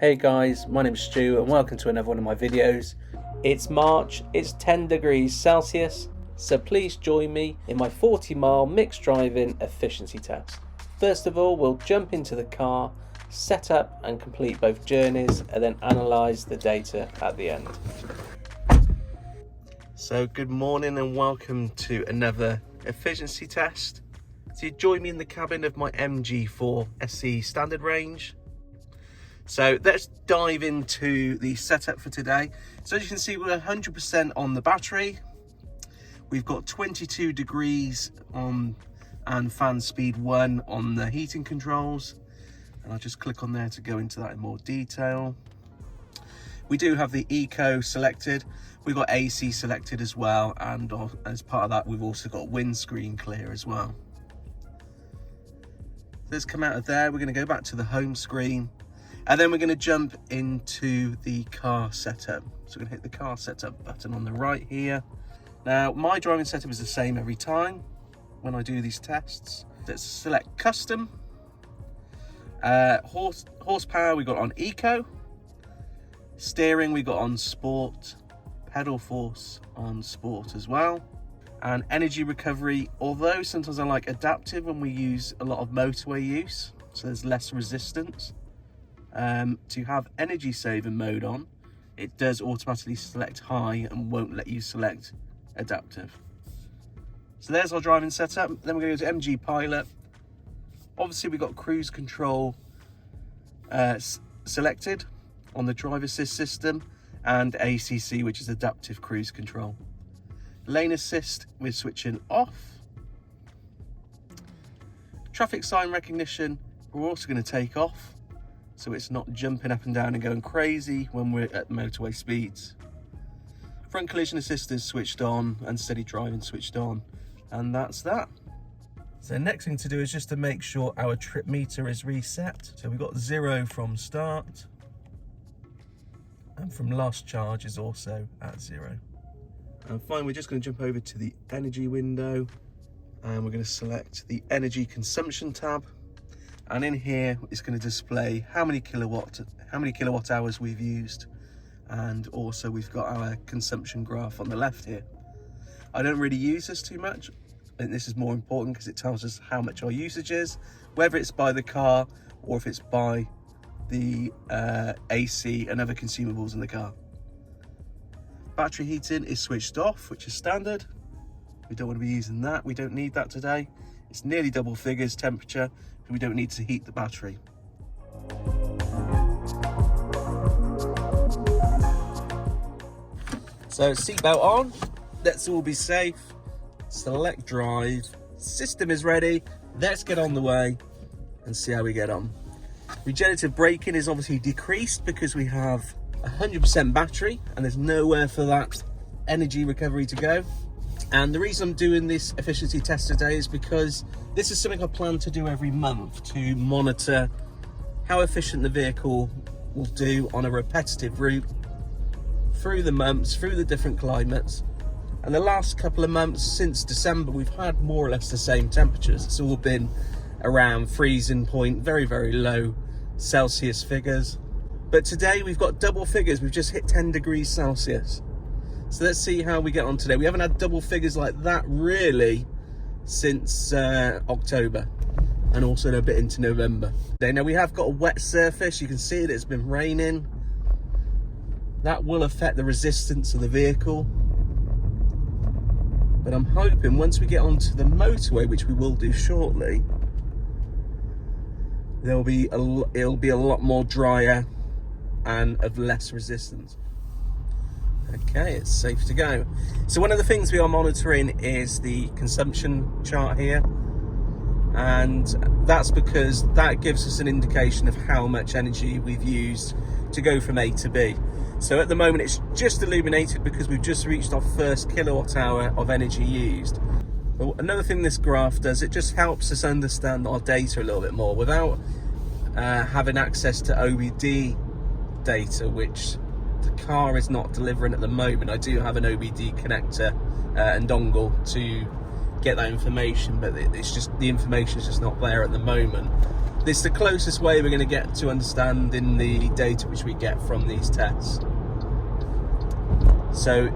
Hey guys, my name's Stu and welcome to another one of my videos. It's March, it's 10 degrees Celsius, so please join me in my 40-mile mixed driving efficiency test. First of all, we'll jump into the car, set up and complete both journeys, and then analyse the data at the end. So good morning and welcome to another efficiency test. So you join me in the cabin of my MG4 SE standard range. So let's dive into the setup for today. So as you can see, we're 100% on the battery. We've got 22 degrees on and fan speed 1 on the heating controls. And I'll just click on there to go into that in more detail. We do have the Eco selected. We've got AC selected as well. And as part of that, we've also got windscreen clear as well. Let's come out of there. We're going to go back to the home screen. And then we're going to jump into the car setup. So we're going to hit the car setup button on the right here. Now, my driving setup is the same every time when I do these tests. Let's select custom. Horsepower we got on eco. Steering we got on sport. Pedal force on sport as well. And energy recovery, although sometimes I like adaptive when we use a lot of motorway use, so there's less resistance. To have energy saving mode on, it does automatically select high and won't let you select adaptive. So there's our driving setup. Then we're going to go to MG Pilot. Obviously we've got cruise control selected on the drive assist system, and ACC, which is adaptive cruise control. Lane assist we're switching off. Traffic sign recognition we're also going to take off, so it's not jumping up and down and going crazy when we're at motorway speeds. Front collision assist is switched on and steady driving switched on, and that's that. So next thing to do is just to make sure our trip meter is reset. So we've got 0 from start, and from last charge is also at 0. And finally, we're just going to jump over to the energy window, and we're going to select the energy consumption tab. And in here, it's going to display how many kilowatt hours we've used. And also we've got our consumption graph on the left here. I don't really use this too much. I think this is more important because it tells us how much our usage is, whether it's by the car or if it's by the AC and other consumables in the car. Battery heating is switched off, which is standard. We don't want to be using that. We don't need that today. It's nearly double figures temperature, so we don't need to heat the battery. So seatbelt on, let's all be safe. Select drive, system is ready. Let's get on the way and see how we get on. Regenerative braking is obviously decreased because we have 100% battery and there's nowhere for that energy recovery to go. And the reason I'm doing this efficiency test today is because this is something I plan to do every month to monitor how efficient the vehicle will do on a repetitive route through the months, through the different climates. And the last couple of months since December, we've had more or less the same temperatures. It's all been around freezing point, very, very low Celsius figures. But today we've got double figures. We've just hit 10 degrees Celsius. So let's see how we get on today. We haven't had double figures like that really since October, and also a bit into November. Now we have got a wet surface. You can see that it's been raining. That will affect the resistance of the vehicle. But I'm hoping once we get onto the motorway, which we will do shortly, it'll be a lot more drier and of less resistance. Okay, it's safe to go. So one of the things we are monitoring is the consumption chart here, and that's because that gives us an indication of how much energy we've used to go from A to B. So at the moment it's just illuminated because we've just reached our first kilowatt hour of energy used. But another thing this graph does, it just helps us understand our data a little bit more without having access to OBD data, which the car is not delivering at the moment. I do have an OBD connector and dongle to get that information, but it's just the information is just not there at the moment. This is the closest way we're going to get to understanding the data which we get from these tests. So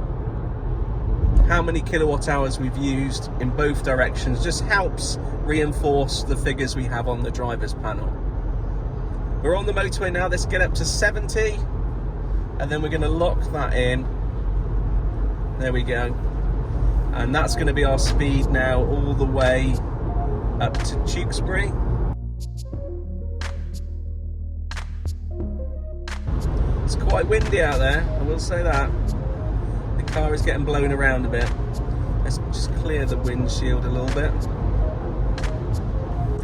how many kilowatt hours we've used in both directions just helps reinforce the figures we have on the driver's panel. We're on the motorway now. Let's get up to 70 and then we're going to lock that in. There we go. And that's going to be our speed now all the way up to Tewkesbury. It's quite windy out there, I will say that. The car is getting blown around a bit. Let's just clear the windshield a little bit.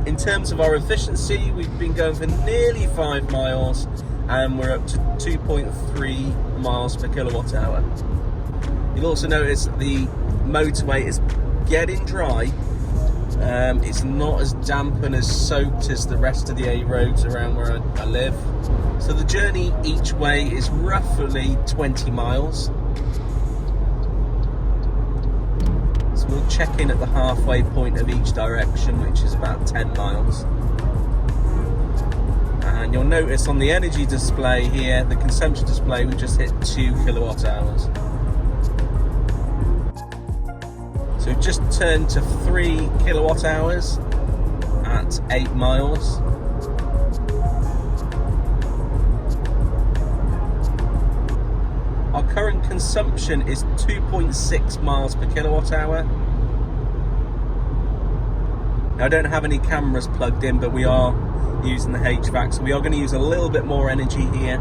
In terms of our efficiency, we've been going for nearly 5 miles and we're up to 2.3 miles per kilowatt hour. You'll also notice that the motorway is getting dry. It's not as damp and as soaked as the rest of the A roads around where I live. So the journey each way is roughly 20 miles. So we'll check in at the halfway point of each direction, which is about 10 miles. And you'll notice on the energy display here, the consumption display, we just hit 2 kilowatt hours. So we've just turned to 3 kilowatt hours at 8 miles. Our current consumption is 2.6 miles per kilowatt hour. Now I don't have any cameras plugged in, but we are using the HVAC, so we are going to use a little bit more energy here.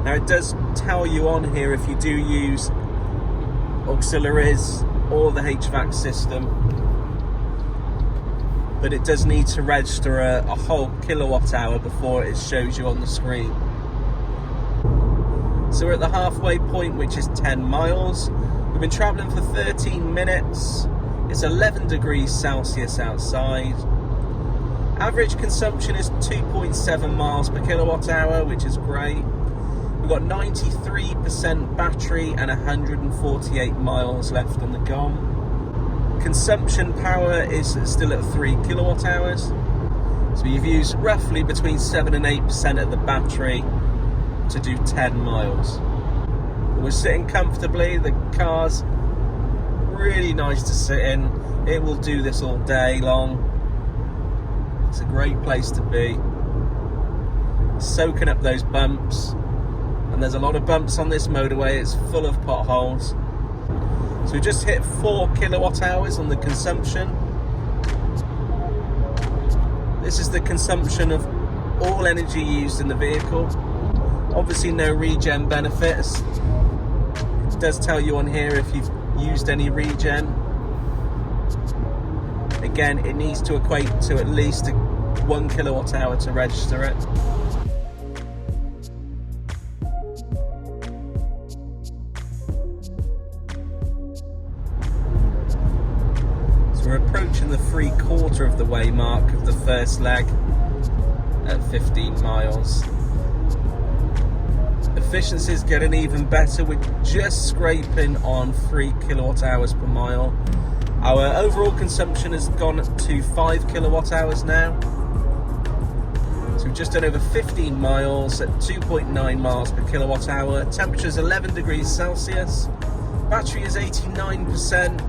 Now it does tell you on here if you do use auxiliaries or the HVAC system, but it does need to register a whole kilowatt hour before it shows you on the screen. So we're at the halfway point, which is 10 miles. We've been travelling for 13 minutes. It's 11 degrees Celsius outside. Average consumption is 2.7 miles per kilowatt hour, which is great. We've got 93% battery and 148 miles left on the GOM. Consumption power is still at 3 kilowatt hours. So you've used roughly between 7 and 8% of the battery to do 10 miles. We're sitting comfortably. The car's really nice to sit in. It will do this all day long. It's a great place to be. Soaking up those bumps. And there's a lot of bumps on this motorway. It's full of potholes. So we just hit 4 kilowatt hours on the consumption. This is the consumption of all energy used in the vehicle. Obviously no regen benefits. It does tell you on here if you've used any regen. Again, it needs to equate to at least 1 kilowatt hour to register it. So we're approaching the 3/4 of the way mark of the first leg at 15 miles. Efficiency is getting even better. We're just scraping on 3 kilowatt hours per mile. Our overall consumption has gone to 5 kilowatt hours now. So we've just done over 15 miles at 2.9 miles per kilowatt hour. Temperature is 11 degrees Celsius. Battery is 89%.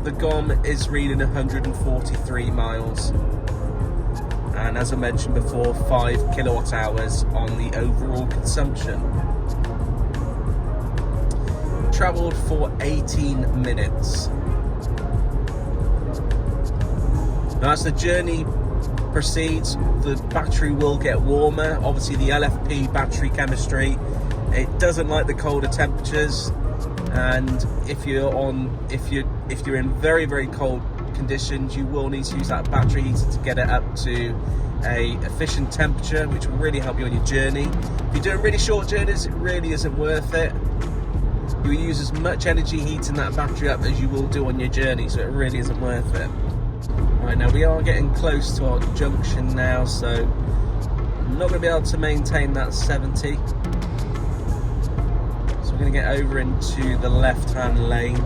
The GOM is reading 143 miles. And as I mentioned before, 5 kilowatt hours on the overall consumption. Travelled for 18 minutes. Now as the journey proceeds, the battery will get warmer. Obviously the LFP battery chemistry, it doesn't like the colder temperatures, and if you're in very, very cold conditions, you will need to use that battery heater to get it up to a efficient temperature, which will really help you on your journey. If you're doing really short journeys, it really isn't worth it. You use as much energy heating that battery up as you will do on your journey, so it really isn't worth it. Right, now we are getting close to our junction now, so I'm not going to be able to maintain that 70. So we're going to get over into the left-hand lane.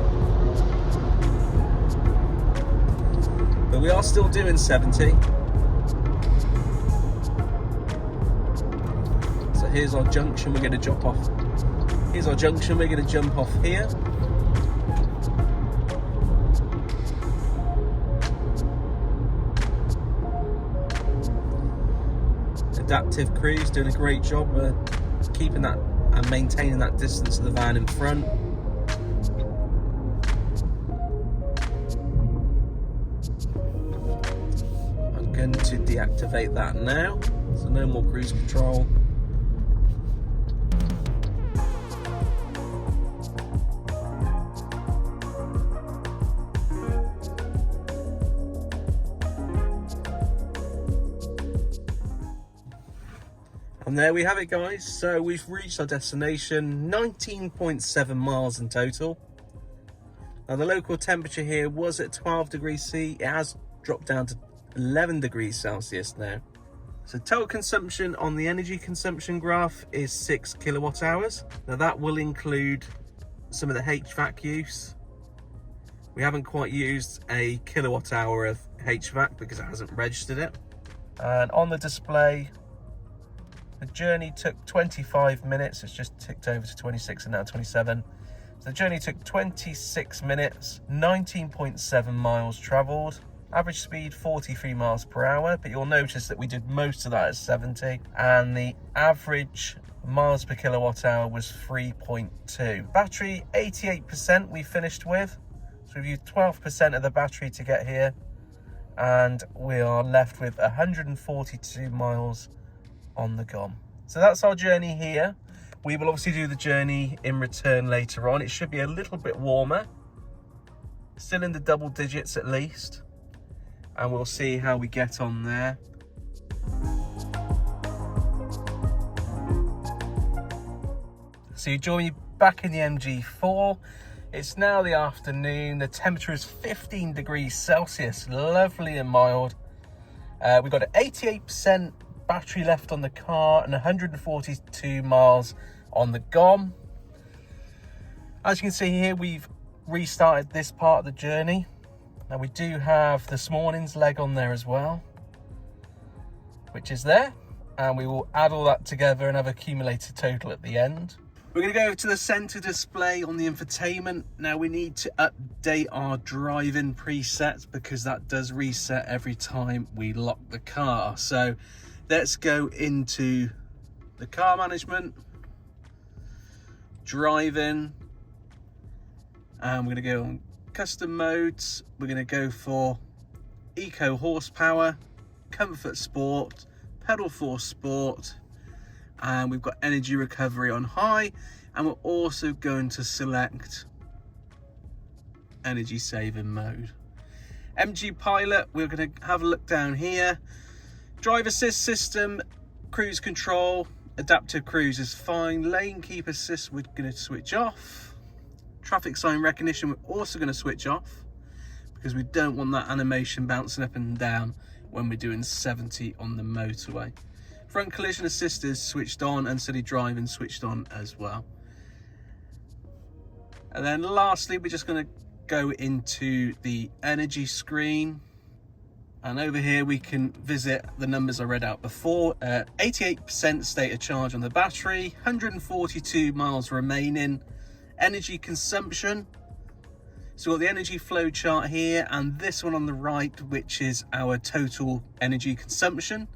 But we are still doing 70. here's our junction. We're going to jump off. Here's our junction. We're going to jump off here. Adaptive cruise doing a great job keeping that and maintaining that distance to the van in front. I'm going to deactivate that now, so no more cruise control. And there we have it, guys. So we've reached our destination, 19.7 miles in total. Now the local temperature here was at 12 degrees C. It has dropped down to 11 degrees Celsius now. So total consumption on the energy consumption graph is 6 kilowatt hours. Now that will include some of the HVAC use. We haven't quite used a kilowatt hour of HVAC because it hasn't registered it. And on the display, the journey took 25 minutes. It's just ticked over to 26 and now 27. So the journey took 26 minutes, 19.7 miles traveled. Average speed 43 miles per hour, but you'll notice that we did most of that at 70. And the average miles per kilowatt hour was 3.2. Battery 88% we finished with. So we've used 12% of the battery to get here. And we are left with 142 miles on the gom. So that's our journey here. We will obviously do the journey in return later on. It should be a little bit warmer, still in the double digits at least, and we'll see how we get on there. So you join me back in the MG4. It's now the afternoon. The temperature is 15 degrees Celsius, lovely and mild. We've got an 88% battery left on the car and 142 miles on the gom. As you can see here, we've restarted this part of the journey. Now we do have this morning's leg on there as well, which is there, and we will add all that together and have accumulated total at the end. We're going to go over to the center display on the infotainment. Now we need to update our driving presets because that does reset every time we lock the car. So let's go into the car management, driving, and we're going to go on custom modes. We're going to go for eco horsepower, comfort sport, pedal force sport, and we've got energy recovery on high, and we're also going to select energy saving mode. MG Pilot, we're going to have a look down here. Drive assist system, cruise control, adaptive cruise is fine. Lane keep assist, we're going to switch off. Traffic sign recognition, we're also going to switch off because we don't want that animation bouncing up and down when we're doing 70 on the motorway. Front collision assist is switched on, and steady driving switched on as well. And then lastly, we're just going to go into the energy screen. And over here we can visit the numbers I read out before. 88% state of charge on the battery, 142 miles remaining. Energy consumption. So we've got the energy flow chart here, and this one on the right, which is our total energy consumption.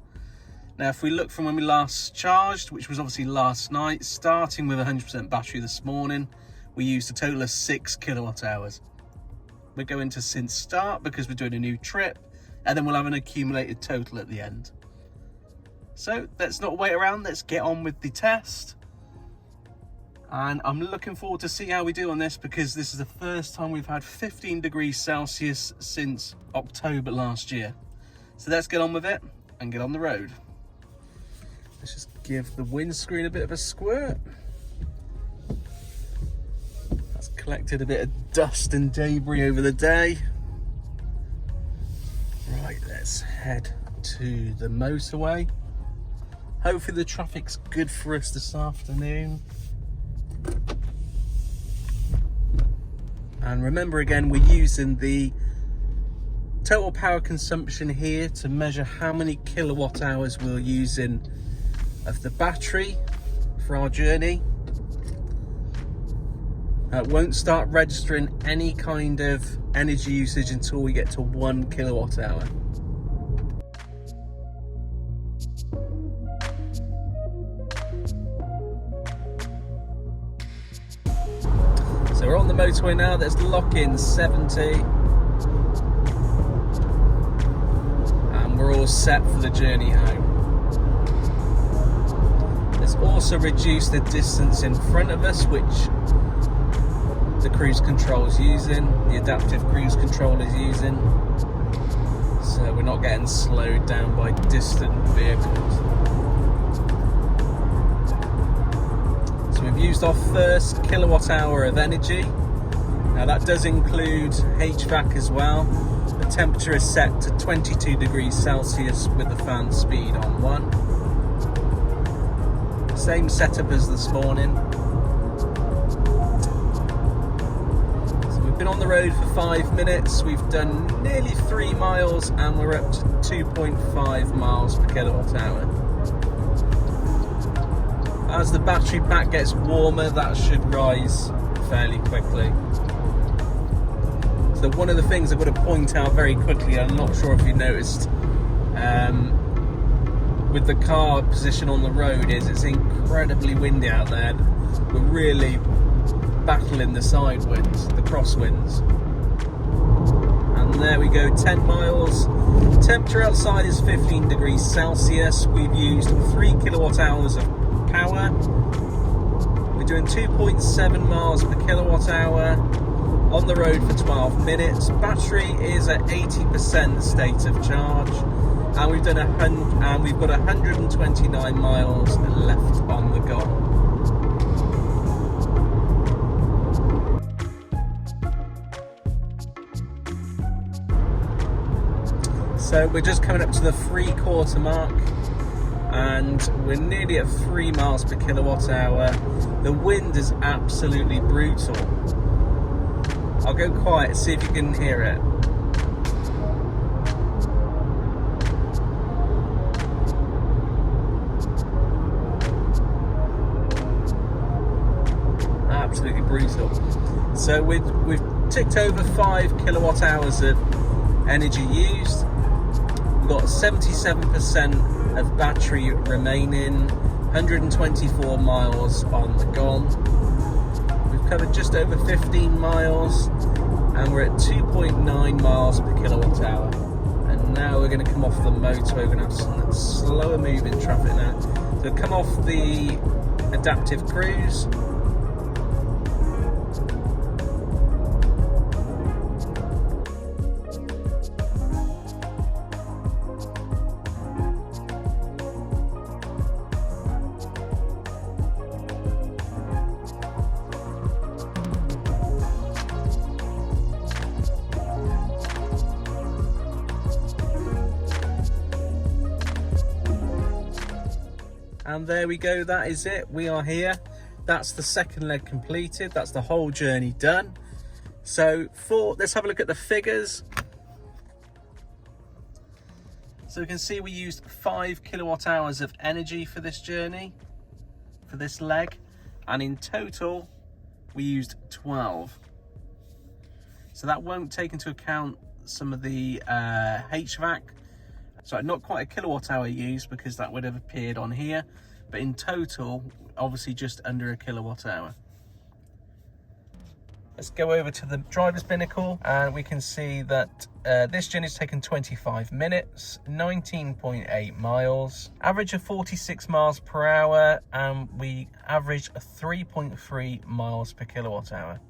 Now, if we look from when we last charged, which was obviously last night, starting with 100% battery this morning, we used a total of 6 kilowatt hours. We're going to since start because we're doing a new trip, and then we'll have an accumulated total at the end. So let's not wait around, let's get on with the test. And I'm looking forward to see how we do on this because this is the first time we've had 15 degrees Celsius since October last year. So let's get on with it and get on the road. Let's just give the windscreen a bit of a squirt. That's collected a bit of dust and debris over the day. Right, let's head to the motorway. Hopefully the traffic's good for us this afternoon. And remember again, we're using the total power consumption here to measure how many kilowatt hours we're using of the battery. for our journey. Won't start registering any kind of energy usage until we get to 1 kilowatt hour. So we're on the motorway now. There's lock-in 70. And we're all set for the journey home. Let's also reduce the distance in front of us, which the cruise control is using, the adaptive cruise control is using, so we're not getting slowed down by distant vehicles. So we've used our first kilowatt hour of energy. Now that does include HVAC as well. The temperature is set to 22 degrees Celsius with the fan speed on 1. Same setup as this morning. Been on the road for 5 minutes. We've done nearly 3 miles and we're up to 2.5 miles per kilowatt hour. As the battery pack gets warmer, that should rise fairly quickly. So one of the things I've got to point out very quickly, I'm not sure if you noticed, with the car position on the road, is it's incredibly windy out there. We're really battling the side winds, the crosswinds. And there we go, 10 miles. Temperature outside is 15 degrees Celsius. We've used 3 kilowatt hours of power. We're doing 2.7 miles per kilowatt hour. On the road for 12 minutes. Battery is at 80% state of charge. And we've got 129 miles left on the go. So we're just coming up to the 3/4 mark and we're nearly at 3 miles per kilowatt hour. The wind is absolutely brutal. I'll go quiet, see if you can hear it. Absolutely brutal. So we've ticked over 5 kilowatt hours of energy used. We've got 77% of battery remaining, 124 miles on the gone. We've covered just over 15 miles and we're at 2.9 miles per kilowatt hour. And now we're going to come off the motorway. We're going to have some slower moving traffic now. So come off the adaptive cruise. And there we go, that is it. We are here. That's the second leg completed. That's the whole journey done. So let's have a look at the figures. So we can see we used 5 kilowatt hours of energy for this journey, for this leg. And in total, we used 12. So that won't take into account some of the HVAC. So not quite a kilowatt hour used because that would have appeared on here, but in total, obviously just under a kilowatt hour. Let's go over to the driver's binnacle and we can see that this journey's taken 25 minutes, 19.8 miles, average of 46 miles per hour, and we averaged 3.3 miles per kilowatt hour.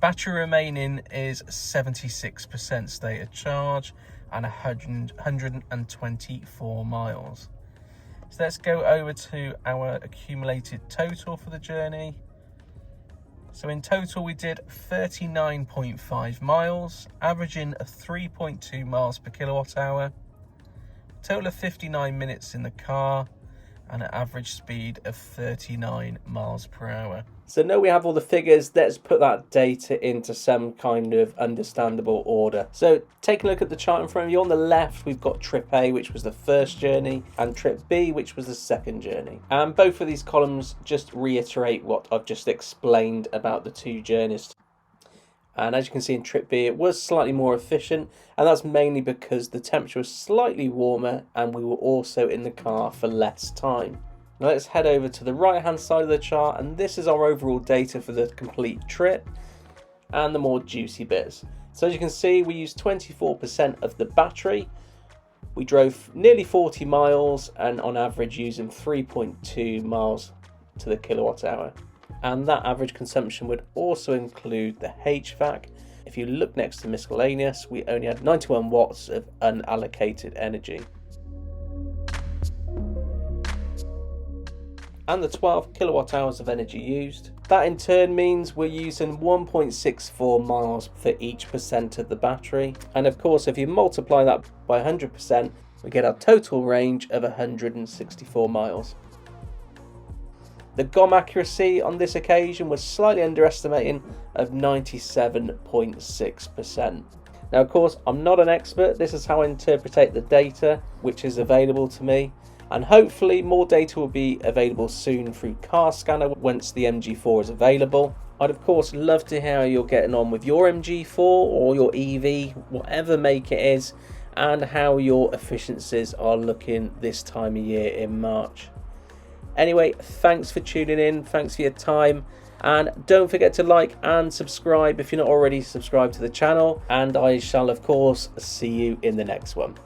Battery remaining is 76% state of charge and 124 miles. So let's go over to our accumulated total for the journey. So in total we did 39.5 miles, averaging 3.2 miles per kilowatt hour, total of 59 minutes in the car, and an average speed of 39 miles per hour. So now we have all the figures, let's put that data into some kind of understandable order. So take a look at the chart in front of you. On the left, we've got trip A, which was the first journey, and trip B, which was the second journey. And both of these columns just reiterate what I've just explained about the two journeys. And as you can see in trip B, it was slightly more efficient, and that's mainly because the temperature was slightly warmer and we were also in the car for less time. Now let's head over to the right hand side of the chart, and this is our overall data for the complete trip and the more juicy bits. So as you can see, we used 24% of the battery. We drove nearly 40 miles and on average using 3.2 miles to the kilowatt hour. And that average consumption would also include the HVAC. If you look next to miscellaneous, we only had 91 watts of unallocated energy. And the 12 kilowatt hours of energy used. That in turn means we're using 1.64 miles for each percent of the battery. And of course, if you multiply that by 100%, we get our total range of 164 miles. The GOM accuracy on this occasion was slightly underestimating of 97.6%. Now, of course, I'm not an expert. This is how I interpret the data which is available to me. And hopefully more data will be available soon through Car Scanner once the MG4 is available. I'd of course love to hear how you're getting on with your MG4 or your EV, whatever make it is, and how your efficiencies are looking this time of year in March. Anyway, thanks for tuning in, thanks for your time, and don't forget to like and subscribe if you're not already subscribed to the channel, and I shall of course see you in the next one.